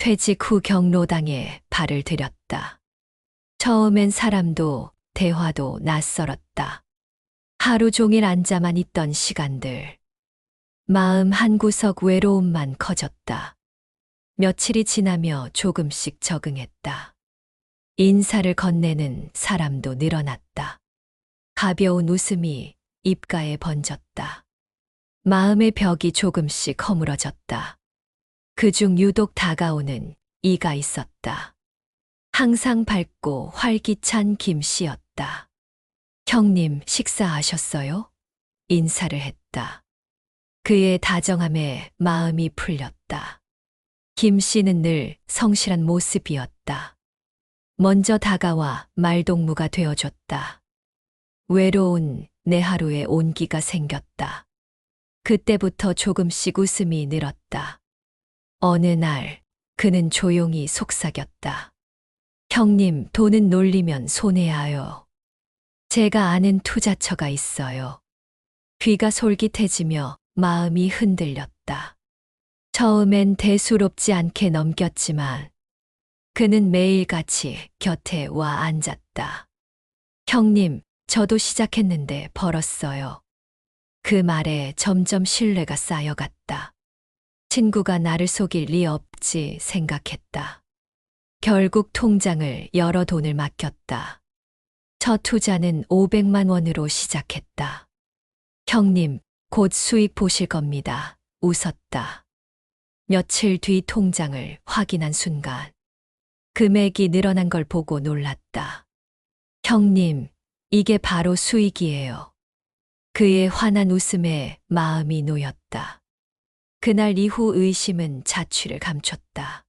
퇴직 후 경로당에 발을 들였다. 처음엔 사람도 대화도 낯설었다. 하루 종일 앉아만 있던 시간들. 마음 한구석 외로움만 커졌다. 며칠이 지나며 조금씩 적응했다. 인사를 건네는 사람도 늘어났다. 가벼운 웃음이 입가에 번졌다. 마음의 벽이 조금씩 허물어졌다. 그중 유독 다가오는 이가 있었다. 항상 밝고 활기찬 김씨였다. 형님, 식사하셨어요? 인사를 했다. 그의 다정함에 마음이 풀렸다. 김씨는 늘 성실한 모습이었다. 먼저 다가와 말동무가 되어줬다. 외로운 내 하루에 온기가 생겼다. 그때부터 조금씩 웃음이 늘었다. 어느 날 그는 조용히 속삭였다. 형님, 돈은 놀리면 손해야요. 제가 아는 투자처가 있어요. 귀가 솔깃해지며 마음이 흔들렸다. 처음엔 대수롭지 않게 넘겼지만 그는 매일같이 곁에 와 앉았다. 형님, 저도 시작했는데 벌었어요. 그 말에 점점 신뢰가 쌓여갔다. 친구가 나를 속일 리 없지 생각했다. 결국 통장을 열어 돈을 맡겼다. 첫 투자는 500만 원으로 시작했다. 형님, 곧 수익 보실 겁니다. 웃었다. 며칠 뒤 통장을 확인한 순간 금액이 늘어난 걸 보고 놀랐다. 형님, 이게 바로 수익이에요. 그의 환한 웃음에 마음이 놓였다. 그날 이후 의심은 자취를 감췄다.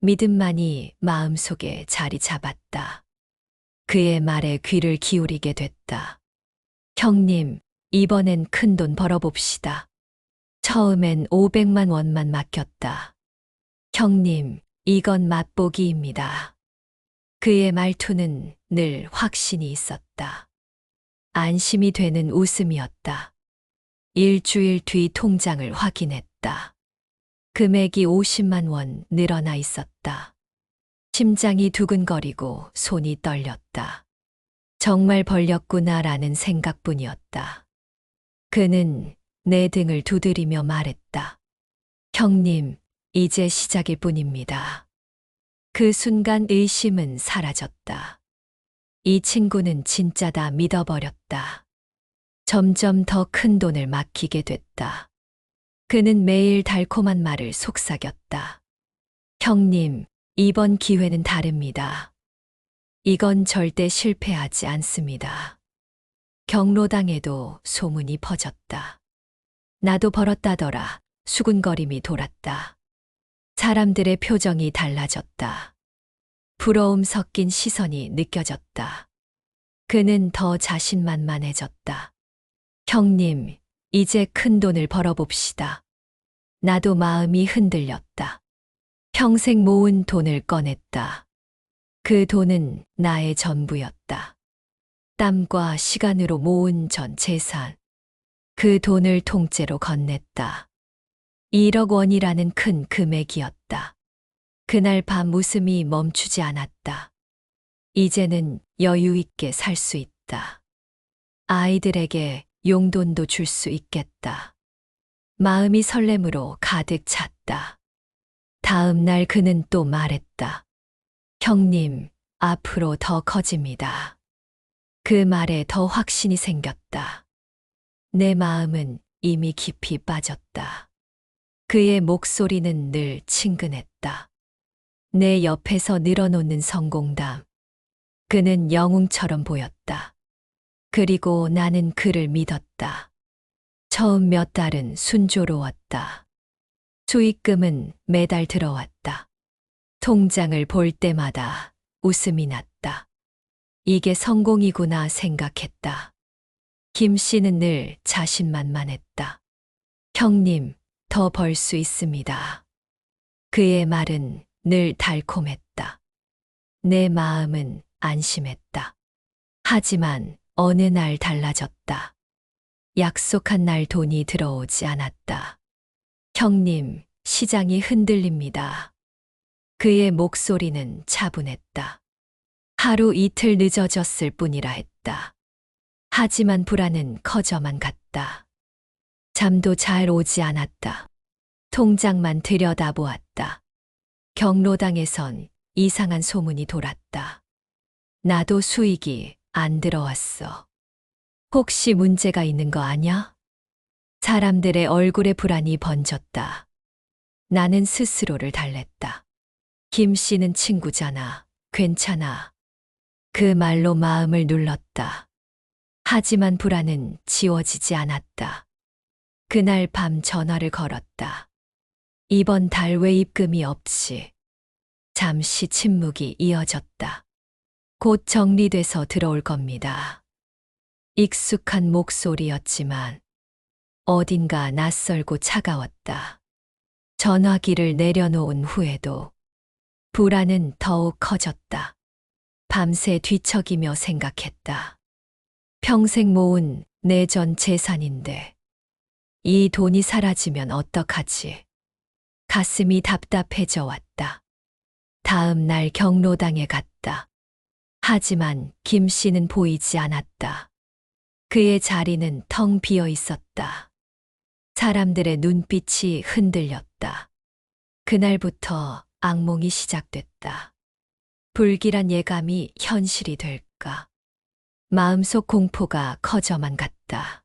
믿음만이 마음속에 자리 잡았다. 그의 말에 귀를 기울이게 됐다. 형님, 이번엔 큰돈 벌어봅시다. 처음엔 500만 원만 맡겼다. 형님, 이건 맛보기입니다. 그의 말투는 늘 확신이 있었다. 안심이 되는 웃음이었다. 일주일 뒤 통장을 확인했다. 금액이 50만 원 늘어나 있었다. 심장이 두근거리고 손이 떨렸다. 정말 벌렸구나라는 생각뿐이었다. 그는 내 등을 두드리며 말했다. 형님, 이제 시작일 뿐입니다. 그 순간 의심은 사라졌다. 이 친구는 진짜다 믿어버렸다. 점점 더 큰 돈을 맡기게 됐다. 그는 매일 달콤한 말을 속삭였다. 형님, 이번 기회는 다릅니다. 이건 절대 실패하지 않습니다. 경로당에도 소문이 퍼졌다. 나도 벌었다더라. 수군거림이 돌았다. 사람들의 표정이 달라졌다. 부러움 섞인 시선이 느껴졌다. 그는 더 자신만만해졌다. 형님, 이제 큰 돈을 벌어봅시다. 나도 마음이 흔들렸다. 평생 모은 돈을 꺼냈다. 그 돈은 나의 전부였다. 땀과 시간으로 모은 전 재산. 그 돈을 통째로 건넸다. 1억 원이라는 큰 금액이었다. 그날 밤 웃음이 멈추지 않았다. 이제는 여유 있게 살 수 있다. 아이들에게 용돈도 줄 수 있겠다. 마음이 설렘으로 가득 찼다. 다음 날 그는 또 말했다. 형님, 앞으로 더 커집니다. 그 말에 더 확신이 생겼다. 내 마음은 이미 깊이 빠졌다. 그의 목소리는 늘 친근했다. 내 옆에서 늘어놓는 성공담. 그는 영웅처럼 보였다. 그리고 나는 그를 믿었다. 처음 몇 달은 순조로웠다. 수익금은 매달 들어왔다. 통장을 볼 때마다 웃음이 났다. 이게 성공이구나 생각했다. 김 씨는 늘 자신만만했다. 형님, 더 벌 수 있습니다. 그의 말은 늘 달콤했다. 내 마음은 안심했다. 하지만 어느 날 달라졌다. 약속한 날 돈이 들어오지 않았다. 형님, 시장이 흔들립니다. 그의 목소리는 차분했다. 하루 이틀 늦어졌을 뿐이라 했다. 하지만 불안은 커져만 갔다. 잠도 잘 오지 않았다. 통장만 들여다보았다. 경로당에선 이상한 소문이 돌았다. 나도 수익이 안 들어왔어. 혹시 문제가 있는 거 아냐? 사람들의 얼굴에 불안이 번졌다. 나는 스스로를 달랬다. 김 씨는 친구잖아. 괜찮아. 그 말로 마음을 눌렀다. 하지만 불안은 지워지지 않았다. 그날 밤 전화를 걸었다. 이번 달 왜 입금이 없지? 잠시 침묵이 이어졌다. 곧 정리돼서 들어올 겁니다. 익숙한 목소리였지만 어딘가 낯설고 차가웠다. 전화기를 내려놓은 후에도 불안은 더욱 커졌다. 밤새 뒤척이며 생각했다. 평생 모은 내 전 재산인데 이 돈이 사라지면 어떡하지? 가슴이 답답해져 왔다. 다음 날 경로당에 갔다. 하지만 김 씨는 보이지 않았다. 그의 자리는 텅 비어 있었다. 사람들의 눈빛이 흔들렸다. 그날부터 악몽이 시작됐다. 불길한 예감이 현실이 될까? 마음속 공포가 커져만 갔다.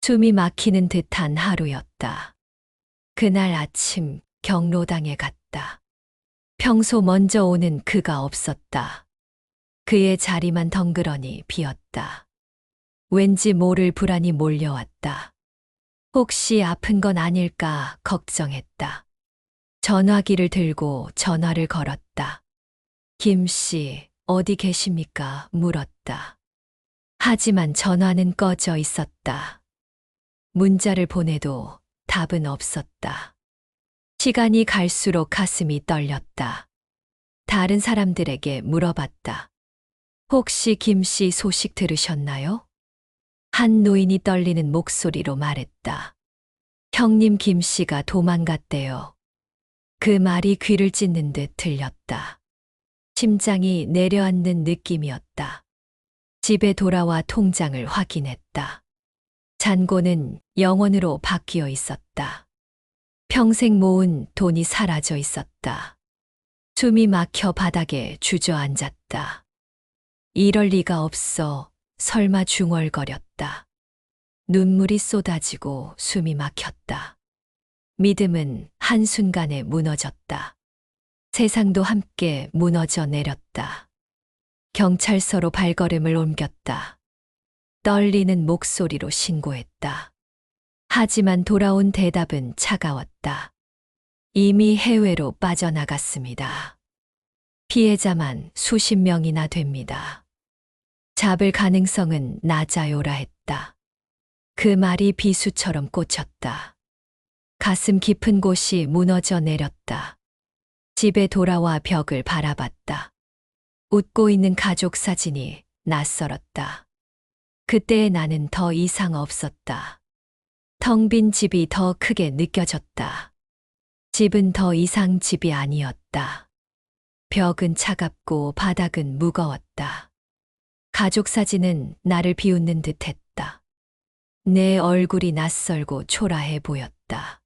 숨이 막히는 듯한 하루였다. 그날 아침 경로당에 갔다. 평소 먼저 오는 그가 없었다. 그의 자리만 덩그러니 비었다. 왠지 모를 불안이 몰려왔다. 혹시 아픈 건 아닐까 걱정했다. 전화기를 들고 전화를 걸었다. 김 씨, 어디 계십니까? 물었다. 하지만 전화는 꺼져 있었다. 문자를 보내도 답은 없었다. 시간이 갈수록 가슴이 떨렸다. 다른 사람들에게 물어봤다. 혹시 김 씨 소식 들으셨나요? 한 노인이 떨리는 목소리로 말했다. 형님 김 씨가 도망갔대요. 그 말이 귀를 찢는 듯 들렸다. 심장이 내려앉는 느낌이었다. 집에 돌아와 통장을 확인했다. 잔고는 0원으로 바뀌어 있었다. 평생 모은 돈이 사라져 있었다. 숨이 막혀 바닥에 주저앉았다. 이럴 리가 없어. 설마 중얼거렸다. 눈물이 쏟아지고 숨이 막혔다. 믿음은 한순간에 무너졌다. 세상도 함께 무너져 내렸다. 경찰서로 발걸음을 옮겼다. 떨리는 목소리로 신고했다. 하지만 돌아온 대답은 차가웠다. 이미 해외로 빠져나갔습니다. 피해자만 수십 명이나 됩니다. 잡을 가능성은 낮아요라 했다. 그 말이 비수처럼 꽂혔다. 가슴 깊은 곳이 무너져 내렸다. 집에 돌아와 벽을 바라봤다. 웃고 있는 가족 사진이 낯설었다. 그때의 나는 더 이상 없었다. 텅 빈 집이 더 크게 느껴졌다. 집은 더 이상 집이 아니었다. 벽은 차갑고 바닥은 무거웠다. 가족 사진은 나를 비웃는 듯했다. 내 얼굴이 낯설고 초라해 보였다.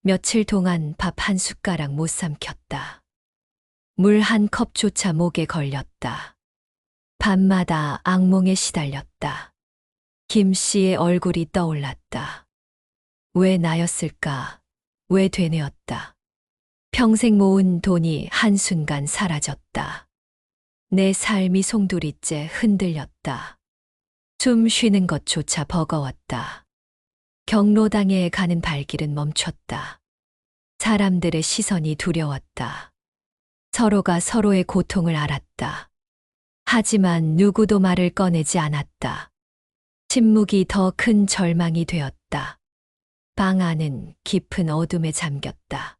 며칠 동안 밥 한 숟가락 못 삼켰다. 물 한 컵조차 목에 걸렸다. 밤마다 악몽에 시달렸다. 김 씨의 얼굴이 떠올랐다. 왜 나였을까? 왜 되뇌었다. 평생 모은 돈이 한순간 사라졌다. 내 삶이 송두리째 흔들렸다. 숨 쉬는 것조차 버거웠다. 경로당에 가는 발길은 멈췄다. 사람들의 시선이 두려웠다. 서로가 서로의 고통을 알았다. 하지만 누구도 말을 꺼내지 않았다. 침묵이 더 큰 절망이 되었다. 방 안은 깊은 어둠에 잠겼다.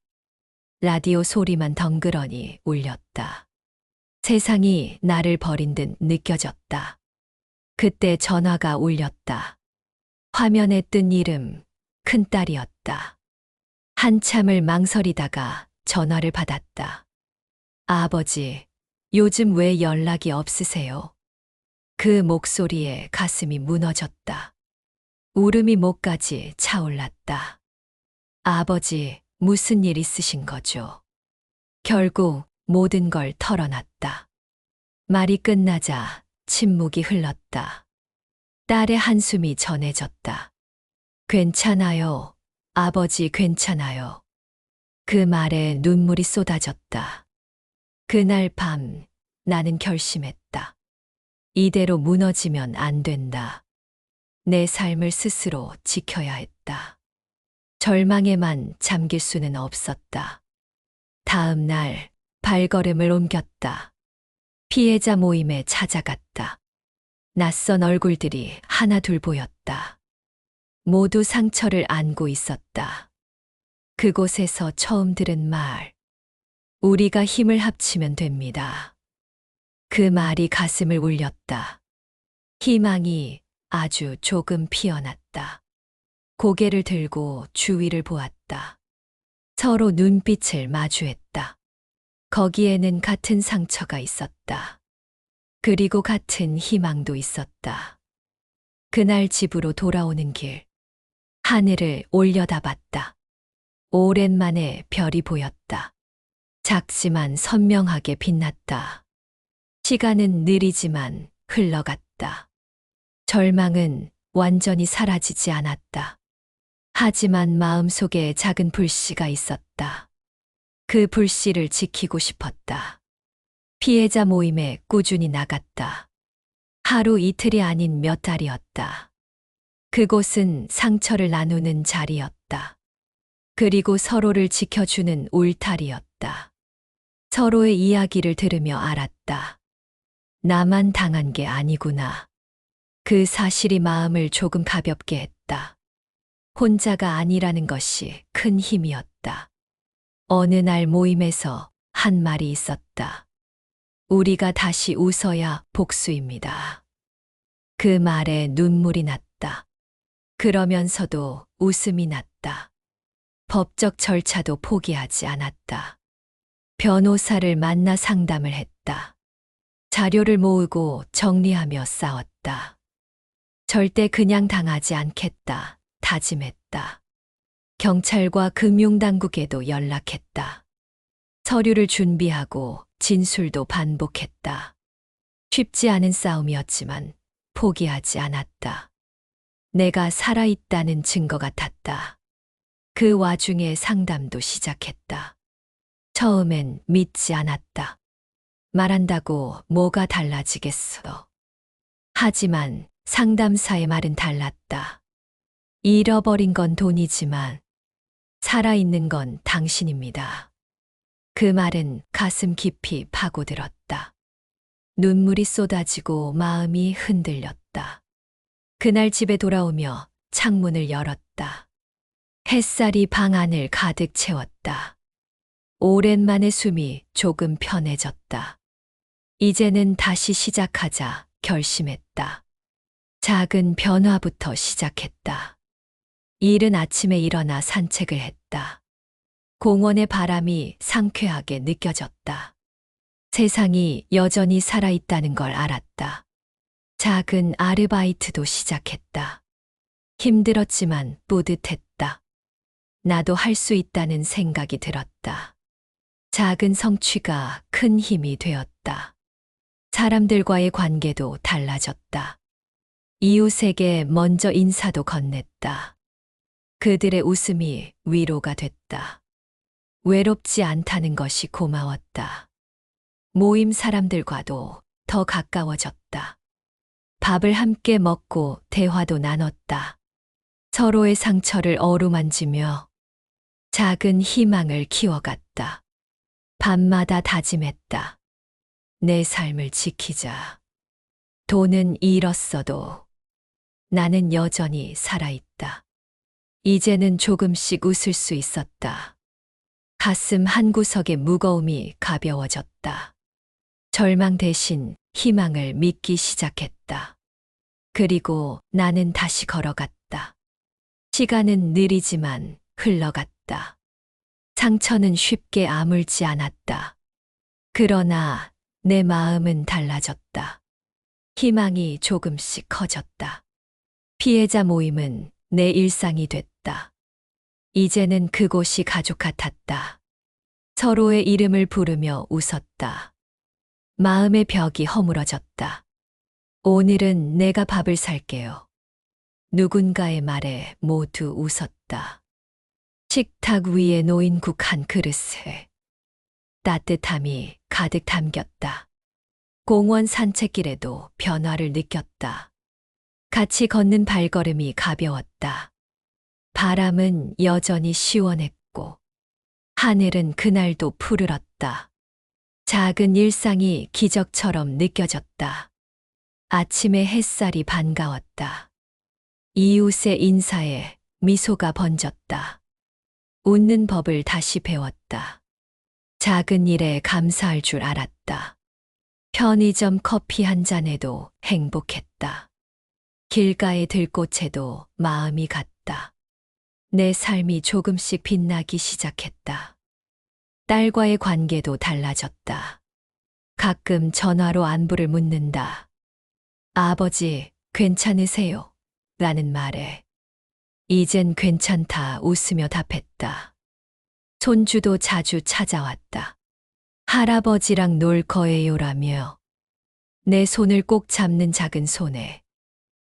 라디오 소리만 덩그러니 울렸다. 세상이 나를 버린 듯 느껴졌다. 그때 전화가 울렸다. 화면에 뜬 이름, 큰딸이었다. 한참을 망설이다가 전화를 받았다. 아버지, 요즘 왜 연락이 없으세요? 그 목소리에 가슴이 무너졌다. 울음이 목까지 차올랐다. 아버지, 무슨 일 있으신 거죠? 결국 모든 걸 털어놨다. 말이 끝나자 침묵이 흘렀다. 딸의 한숨이 전해졌다. 괜찮아요. 아버지 괜찮아요. 그 말에 눈물이 쏟아졌다. 그날 밤 나는 결심했다. 이대로 무너지면 안 된다. 내 삶을 스스로 지켜야 했다. 절망에만 잠길 수는 없었다. 다음 날 발걸음을 옮겼다. 피해자 모임에 찾아갔다. 낯선 얼굴들이 하나둘 보였다. 모두 상처를 안고 있었다. 그곳에서 처음 들은 말, 우리가 힘을 합치면 됩니다. 그 말이 가슴을 울렸다. 희망이 아주 조금 피어났다. 고개를 들고 주위를 보았다. 서로 눈빛을 마주했다. 거기에는 같은 상처가 있었다. 그리고 같은 희망도 있었다. 그날 집으로 돌아오는 길, 하늘을 올려다봤다. 오랜만에 별이 보였다. 작지만 선명하게 빛났다. 시간은 느리지만 흘러갔다. 절망은 완전히 사라지지 않았다. 하지만 마음속에 작은 불씨가 있었다. 그 불씨를 지키고 싶었다. 피해자 모임에 꾸준히 나갔다. 하루 이틀이 아닌 몇 달이었다. 그곳은 상처를 나누는 자리였다. 그리고 서로를 지켜주는 울타리였다. 서로의 이야기를 들으며 알았다. 나만 당한 게 아니구나. 그 사실이 마음을 조금 가볍게 했다. 혼자가 아니라는 것이 큰 힘이었다. 어느 날 모임에서 한 말이 있었다. 우리가 다시 웃어야 복수입니다. 그 말에 눈물이 났다. 그러면서도 웃음이 났다. 법적 절차도 포기하지 않았다. 변호사를 만나 상담을 했다. 자료를 모으고 정리하며 싸웠다. 절대 그냥 당하지 않겠다. 다짐했다. 경찰과 금융당국에도 연락했다. 서류를 준비하고 진술도 반복했다. 쉽지 않은 싸움이었지만 포기하지 않았다. 내가 살아있다는 증거 같았다. 그 와중에 상담도 시작했다. 처음엔 믿지 않았다. 말한다고 뭐가 달라지겠어. 하지만 상담사의 말은 달랐다. 잃어버린 건 돈이지만 살아있는 건 당신입니다. 그 말은 가슴 깊이 파고들었다. 눈물이 쏟아지고 마음이 흔들렸다. 그날 집에 돌아오며 창문을 열었다. 햇살이 방 안을 가득 채웠다. 오랜만에 숨이 조금 편해졌다. 이제는 다시 시작하자 결심했다. 작은 변화부터 시작했다. 이른 아침에 일어나 산책을 했다. 공원의 바람이 상쾌하게 느껴졌다. 세상이 여전히 살아있다는 걸 알았다. 작은 아르바이트도 시작했다. 힘들었지만 뿌듯했다. 나도 할 수 있다는 생각이 들었다. 작은 성취가 큰 힘이 되었다. 사람들과의 관계도 달라졌다. 이웃에게 먼저 인사도 건넸다. 그들의 웃음이 위로가 됐다. 외롭지 않다는 것이 고마웠다. 모임 사람들과도 더 가까워졌다. 밥을 함께 먹고 대화도 나눴다. 서로의 상처를 어루만지며 작은 희망을 키워갔다. 밤마다 다짐했다. 내 삶을 지키자. 돈은 잃었어도 나는 여전히 살아있다. 이제는 조금씩 웃을 수 있었다. 가슴 한구석의 무거움이 가벼워졌다. 절망 대신 희망을 믿기 시작했다. 그리고 나는 다시 걸어갔다. 시간은 느리지만 흘러갔다. 상처는 쉽게 아물지 않았다. 그러나 내 마음은 달라졌다. 희망이 조금씩 커졌다. 피해자 모임은 내 일상이 됐다. 이제는 그곳이 가족 같았다. 서로의 이름을 부르며 웃었다. 마음의 벽이 허물어졌다. 오늘은 내가 밥을 살게요. 누군가의 말에 모두 웃었다. 식탁 위에 놓인 국 한 그릇에 따뜻함이 가득 담겼다. 공원 산책길에도 변화를 느꼈다. 같이 걷는 발걸음이 가벼웠다. 바람은 여전히 시원했고 하늘은 그날도 푸르렀다. 작은 일상이 기적처럼 느껴졌다. 아침에 햇살이 반가웠다. 이웃의 인사에 미소가 번졌다. 웃는 법을 다시 배웠다. 작은 일에 감사할 줄 알았다. 편의점 커피 한 잔에도 행복했다. 길가의 들꽃에도 마음이 갔다. 내 삶이 조금씩 빛나기 시작했다. 딸과의 관계도 달라졌다. 가끔 전화로 안부를 묻는다. 아버지, 괜찮으세요? 라는 말에 이젠 괜찮다 웃으며 답했다. 손주도 자주 찾아왔다. 할아버지랑 놀 거예요라며 내 손을 꼭 잡는 작은 손에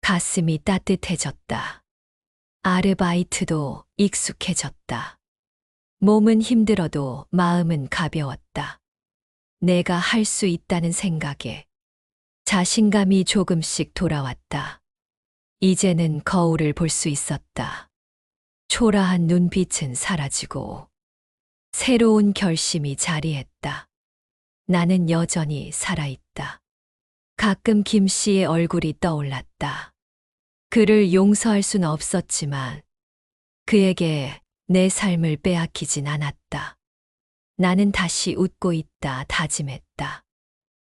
가슴이 따뜻해졌다. 아르바이트도 익숙해졌다. 몸은 힘들어도 마음은 가벼웠다. 내가 할 수 있다는 생각에 자신감이 조금씩 돌아왔다. 이제는 거울을 볼 수 있었다. 초라한 눈빛은 사라지고 새로운 결심이 자리했다. 나는 여전히 살아있다. 가끔 김 씨의 얼굴이 떠올랐다. 그를 용서할 순 없었지만 그에게 내 삶을 빼앗기진 않았다. 나는 다시 웃고 있다 다짐했다.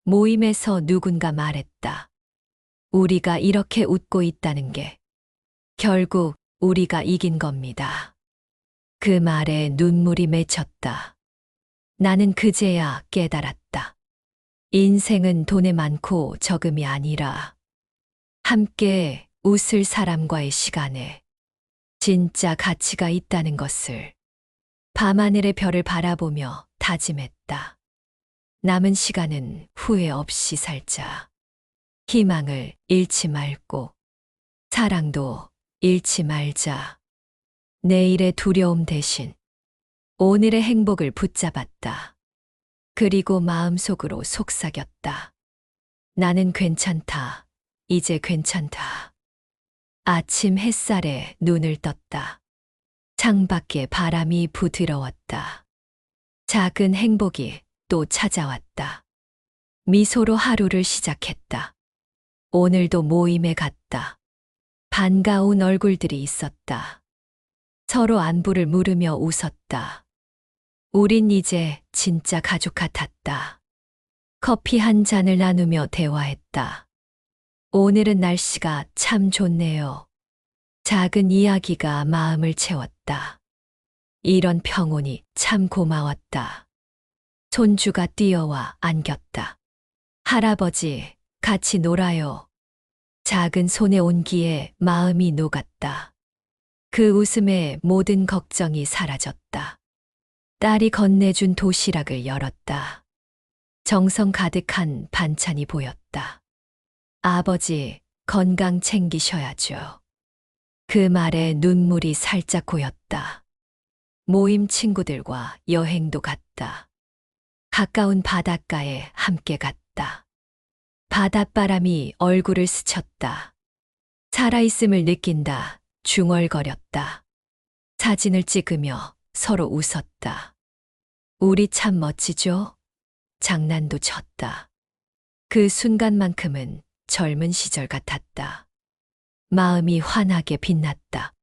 모임에서 누군가 말했다. 우리가 이렇게 웃고 있다는 게 결국 우리가 이긴 겁니다. 그 말에 눈물이 맺혔다. 나는 그제야 깨달았다. 인생은 돈에 많고 적음이 아니라 함께 웃을 사람과의 시간에 진짜 가치가 있다는 것을 밤하늘의 별을 바라보며 다짐했다. 남은 시간은 후회 없이 살자. 희망을 잃지 말고 사랑도 잃지 말자. 내일의 두려움 대신 오늘의 행복을 붙잡았다. 그리고 마음속으로 속삭였다. 나는 괜찮다. 이제 괜찮다. 아침 햇살에 눈을 떴다. 창밖에 바람이 부드러웠다. 작은 행복이 또 찾아왔다. 미소로 하루를 시작했다. 오늘도 모임에 갔다. 반가운 얼굴들이 있었다. 서로 안부를 물으며 웃었다. 우린 이제 진짜 가족 같았다. 커피 한 잔을 나누며 대화했다. 오늘은 날씨가 참 좋네요. 작은 이야기가 마음을 채웠다. 이런 평온이 참 고마웠다. 손주가 뛰어와 안겼다. 할아버지, 같이 놀아요. 작은 손의 온기에 마음이 녹았다. 그 웃음에 모든 걱정이 사라졌다. 딸이 건네준 도시락을 열었다. 정성 가득한 반찬이 보였다. 아버지, 건강 챙기셔야죠. 그 말에 눈물이 살짝 고였다. 모임 친구들과 여행도 갔다. 가까운 바닷가에 함께 갔다. 바닷바람이 얼굴을 스쳤다. 살아있음을 느낀다. 중얼거렸다. 사진을 찍으며 서로 웃었다. 우리 참 멋지죠? 장난도 쳤다. 그 순간만큼은 젊은 시절 같았다. 마음이 환하게 빛났다.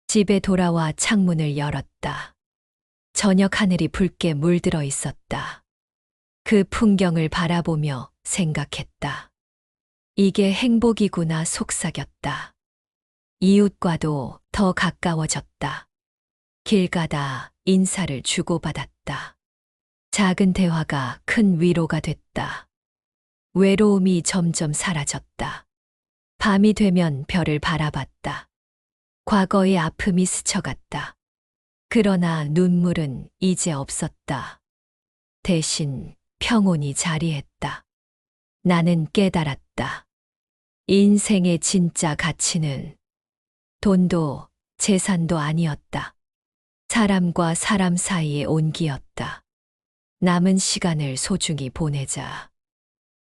집에 돌아와 창문을 열었다. 저녁 하늘이 붉게 물들어 있었다. 그 풍경을 바라보며 생각했다. 이게 행복이구나 속삭였다. 이웃과도 더 가까워졌다. 길 가다 인사를 주고받았다. 작은 대화가 큰 위로가 됐다. 외로움이 점점 사라졌다. 밤이 되면 별을 바라봤다. 과거의 아픔이 스쳐갔다. 그러나 눈물은 이제 없었다. 대신 평온이 자리했다. 나는 깨달았다. 인생의 진짜 가치는 돈도 재산도 아니었다. 사람과 사람 사이의 온기였다. 남은 시간을 소중히 보내자.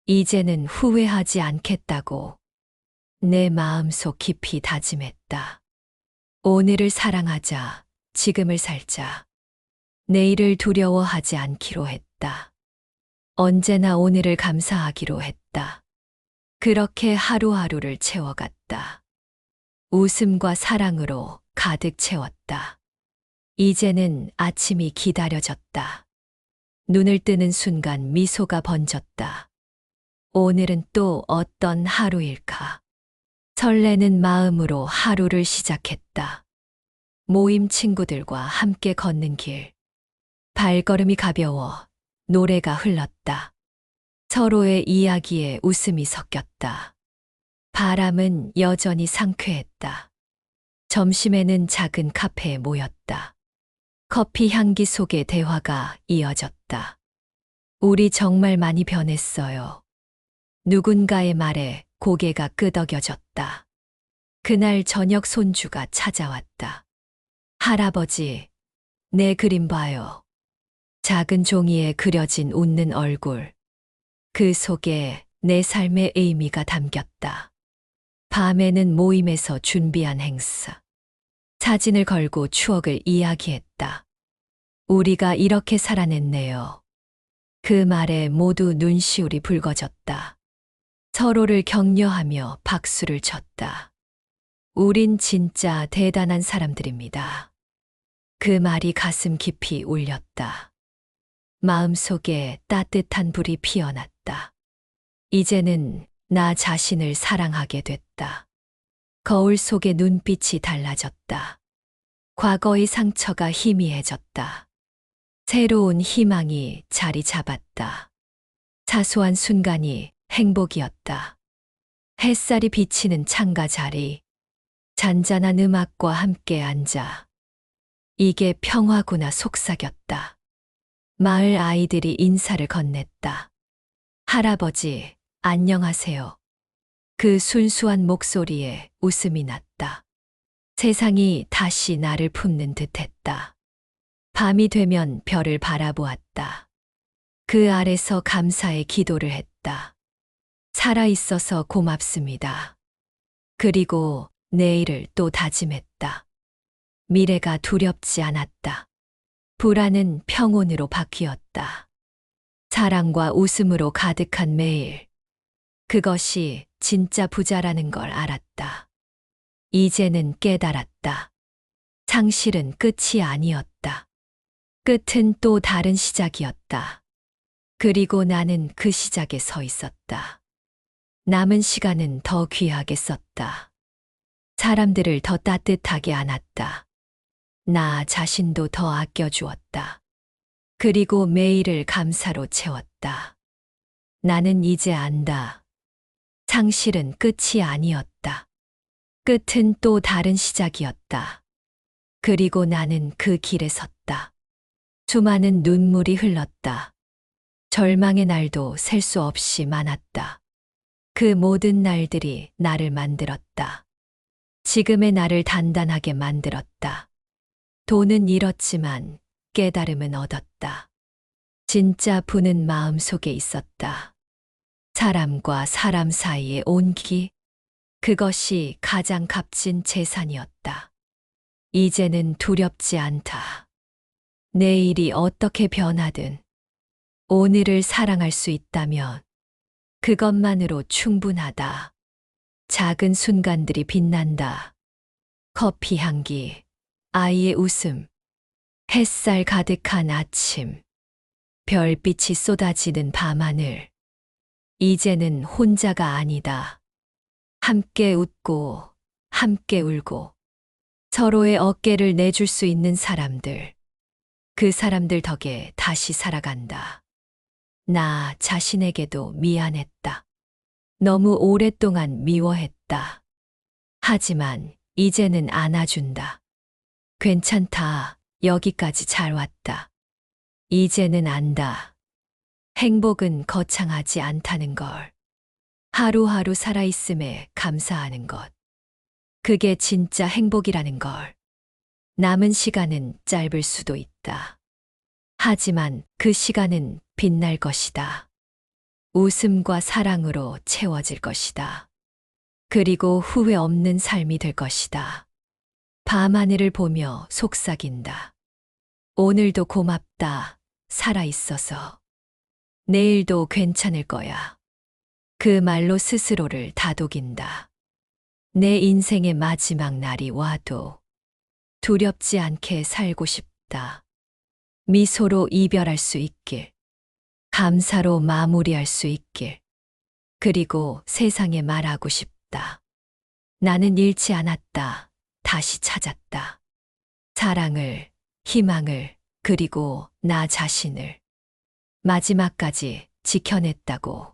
이제는 후회하지 않겠다고 내 마음속 깊이 다짐했다. 오늘을 사랑하자. 지금을 살자. 내일을 두려워하지 않기로 했다. 언제나 오늘을 감사하기로 했다. 그렇게 하루하루를 채워갔다. 웃음과 사랑으로 가득 채웠다. 이제는 아침이 기다려졌다. 눈을 뜨는 순간 미소가 번졌다. 오늘은 또 어떤 하루일까? 설레는 마음으로 하루를 시작했다. 모임 친구들과 함께 걷는 길. 발걸음이 가벼워 노래가 흘렀다. 서로의 이야기에 웃음이 섞였다. 바람은 여전히 상쾌했다. 점심에는 작은 카페에 모였다. 커피 향기 속에 대화가 이어졌다. 우리 정말 많이 변했어요. 누군가의 말에 고개가 끄덕여졌다. 그날 저녁 손주가 찾아왔다. 할아버지, 내 그림 봐요. 작은 종이에 그려진 웃는 얼굴. 그 속에 내 삶의 의미가 담겼다. 밤에는 모임에서 준비한 행사. 사진을 걸고 추억을 이야기했다. 우리가 이렇게 살아냈네요. 그 말에 모두 눈시울이 붉어졌다. 서로를 격려하며 박수를 쳤다. 우린 진짜 대단한 사람들입니다. 그 말이 가슴 깊이 울렸다. 마음속에 따뜻한 불이 피어났다. 이제는 나 자신을 사랑하게 됐다. 거울 속의 눈빛이 달라졌다. 과거의 상처가 희미해졌다. 새로운 희망이 자리 잡았다. 사소한 순간이 행복이었다. 햇살이 비치는 창가 자리. 잔잔한 음악과 함께 앉아. 이게 평화구나 속삭였다. 마을 아이들이 인사를 건넸다. 할아버지, 안녕하세요. 그 순수한 목소리에 웃음이 났다. 세상이 다시 나를 품는 듯했다. 밤이 되면 별을 바라보았다. 그 아래서 감사의 기도를 했다. 살아있어서 고맙습니다. 그리고 내일을 또 다짐했다. 미래가 두렵지 않았다. 불안은 평온으로 바뀌었다. 사랑과 웃음으로 가득한 매일. 그것이 진짜 부자라는 걸 알았다. 이제는 깨달았다. 상실은 끝이 아니었다. 끝은 또 다른 시작이었다. 그리고 나는 그 시작에 서 있었다. 남은 시간은 더 귀하게 썼다. 사람들을 더 따뜻하게 안았다. 나 자신도 더 아껴주었다. 그리고 매일을 감사로 채웠다. 나는 이제 안다. 상실은 끝이 아니었다. 끝은 또 다른 시작이었다. 그리고 나는 그 길에 섰다. 수많은 눈물이 흘렀다. 절망의 날도 셀 수 없이 많았다. 그 모든 날들이 나를 만들었다. 지금의 나를 단단하게 만들었다. 돈은 잃었지만 깨달음은 얻었다. 진짜 부는 마음 속에 있었다. 사람과 사람 사이의 온기, 그것이 가장 값진 재산이었다. 이제는 두렵지 않다. 내일이 어떻게 변하든 오늘을 사랑할 수 있다면 그것만으로 충분하다. 작은 순간들이 빛난다. 커피 향기, 아이의 웃음, 햇살 가득한 아침, 별빛이 쏟아지는 밤하늘. 이제는 혼자가 아니다. 함께 웃고, 함께 울고, 서로의 어깨를 내줄 수 있는 사람들. 그 사람들 덕에 다시 살아간다. 나 자신에게도 미안했다. 너무 오랫동안 미워했다. 하지만 이제는 안아준다. 괜찮다. 여기까지 잘 왔다. 이제는 안다. 행복은 거창하지 않다는 걸. 하루하루 살아있음에 감사하는 것. 그게 진짜 행복이라는 걸. 남은 시간은 짧을 수도 있다. 하지만 그 시간은 빛날 것이다. 웃음과 사랑으로 채워질 것이다. 그리고 후회 없는 삶이 될 것이다. 밤하늘을 보며 속삭인다. 오늘도 고맙다. 살아있어서. 내일도 괜찮을 거야. 그 말로 스스로를 다독인다. 내 인생의 마지막 날이 와도 두렵지 않게 살고 싶다. 미소로 이별할 수 있길. 감사로 마무리할 수 있길. 그리고 세상에 말하고 싶다. 나는 잃지 않았다. 다시 찾았다. 사랑을, 희망을, 그리고 나 자신을 마지막까지 지켜냈다고.